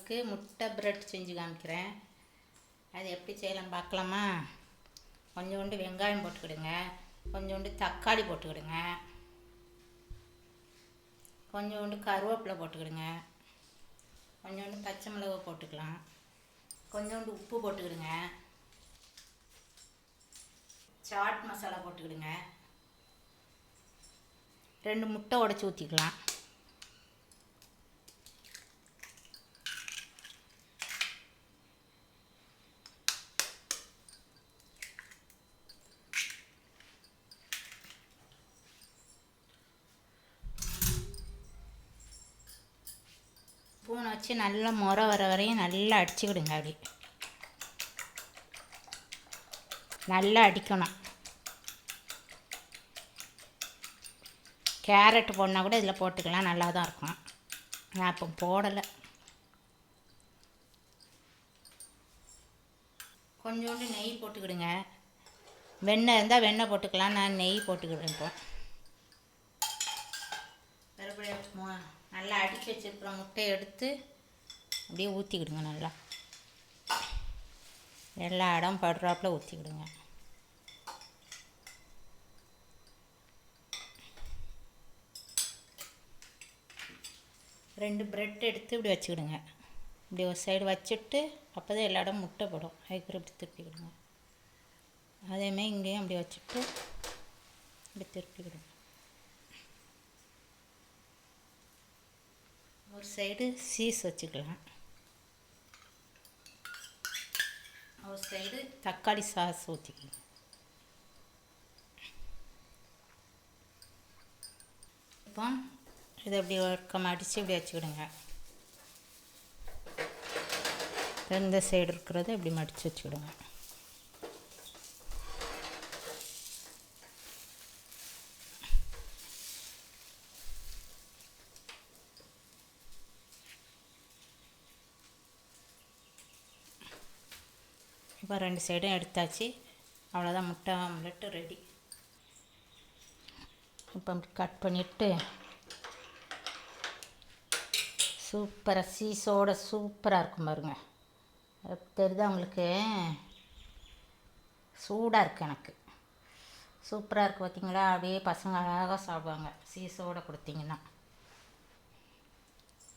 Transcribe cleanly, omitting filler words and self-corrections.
ஸ்நாக்ஸுக்கு முட்டை பிரெட் செஞ்சு காமிக்கிறேன். அது எப்படி செய்யலாம் பார்க்கலாமா? கொஞ்சோண்டு வெங்காயம் போட்டுக்கிடுங்க, கொஞ்சோண்டு தக்காளி போட்டுக்கிடுங்க, கொஞ்சோண்டு கருவேப்பிலை போட்டுக்கிடுங்க, கொஞ்சோண்டு பச்சை மிளகா போட்டுக்கலாம், கொஞ்சோண்டு உப்பு போட்டுக்கிடுங்க, சாட் மசாலா போட்டுக்கிடுங்க, 2 முட்டை உடச்சி ஊற்றிக்கலாம். ஸ்பூனை வச்சு நல்லா முறை வர வரையும் நல்லா அடிச்சுக்கிடுங்க. அப்படி நல்லா அடிக்கணும். கேரட் போடனா கூட இதில் போட்டுக்கலாம், நல்லா தான் இருக்கும். நான் இப்போ போடலை. கொஞ்சோண்டு நெய் போட்டுக்கிடுங்க. வெண்ணெய் இருந்தால் வெண்ணெய் போட்டுக்கலாம், நான் நெய் போட்டுக்கிடுறேன். இப்போ மறுபடியும் நல்லா அடித்து வச்சுருக்கிற முட்டையை எடுத்து அப்படியே ஊற்றிக்கிடுங்க. நல்லா எல்லா இடம் படுறாப்புல ஊற்றிக்கிடுங்க. ரெண்டு பிரெட் எடுத்து இப்படி வச்சுக்கிடுங்க. இப்படி ஒரு சைடு வச்சுட்டு அப்போ தான் எல்லா இடம் முட்டை படும். அதுக்கு இப்படி திருப்பிக்கிடுங்க. அதேமாதிரி இங்கேயும் அப்படி வச்சுட்டு இப்படி திருப்பிக்கிடுங்க. ஒரு சைடு சீஸ் வச்சுக்கலாம், ஒரு சைடு தக்காளி சாஸ் ஊற்றிக்கலாம். இப்போ இதை இப்படி ஒர்க்கம் அடித்து இப்படி வச்சுக்கிடுங்க. இந்த சைடு இருக்கிறத இப்படி மடித்து வச்சுக்கிடுங்க. இப்போ 2 சைடும் எடுத்தாச்சு. அவ்வளோதான், முட்டை ஆம்லெட்டு ரெடி. இப்போ அப்படி கட் பண்ணிவிட்டு சூப்பராக சீஸோட சூப்பராக இருக்கும் பாருங்க. தெரியுதா உங்களுக்கு? சூடாக இருக்குது. எனக்கு சூப்பராக இருக்குது பார்த்தீங்களா? அப்படியே பசங்க அழகாக சாப்பிடுவாங்க சீஸோடு கொடுத்தீங்கன்னா.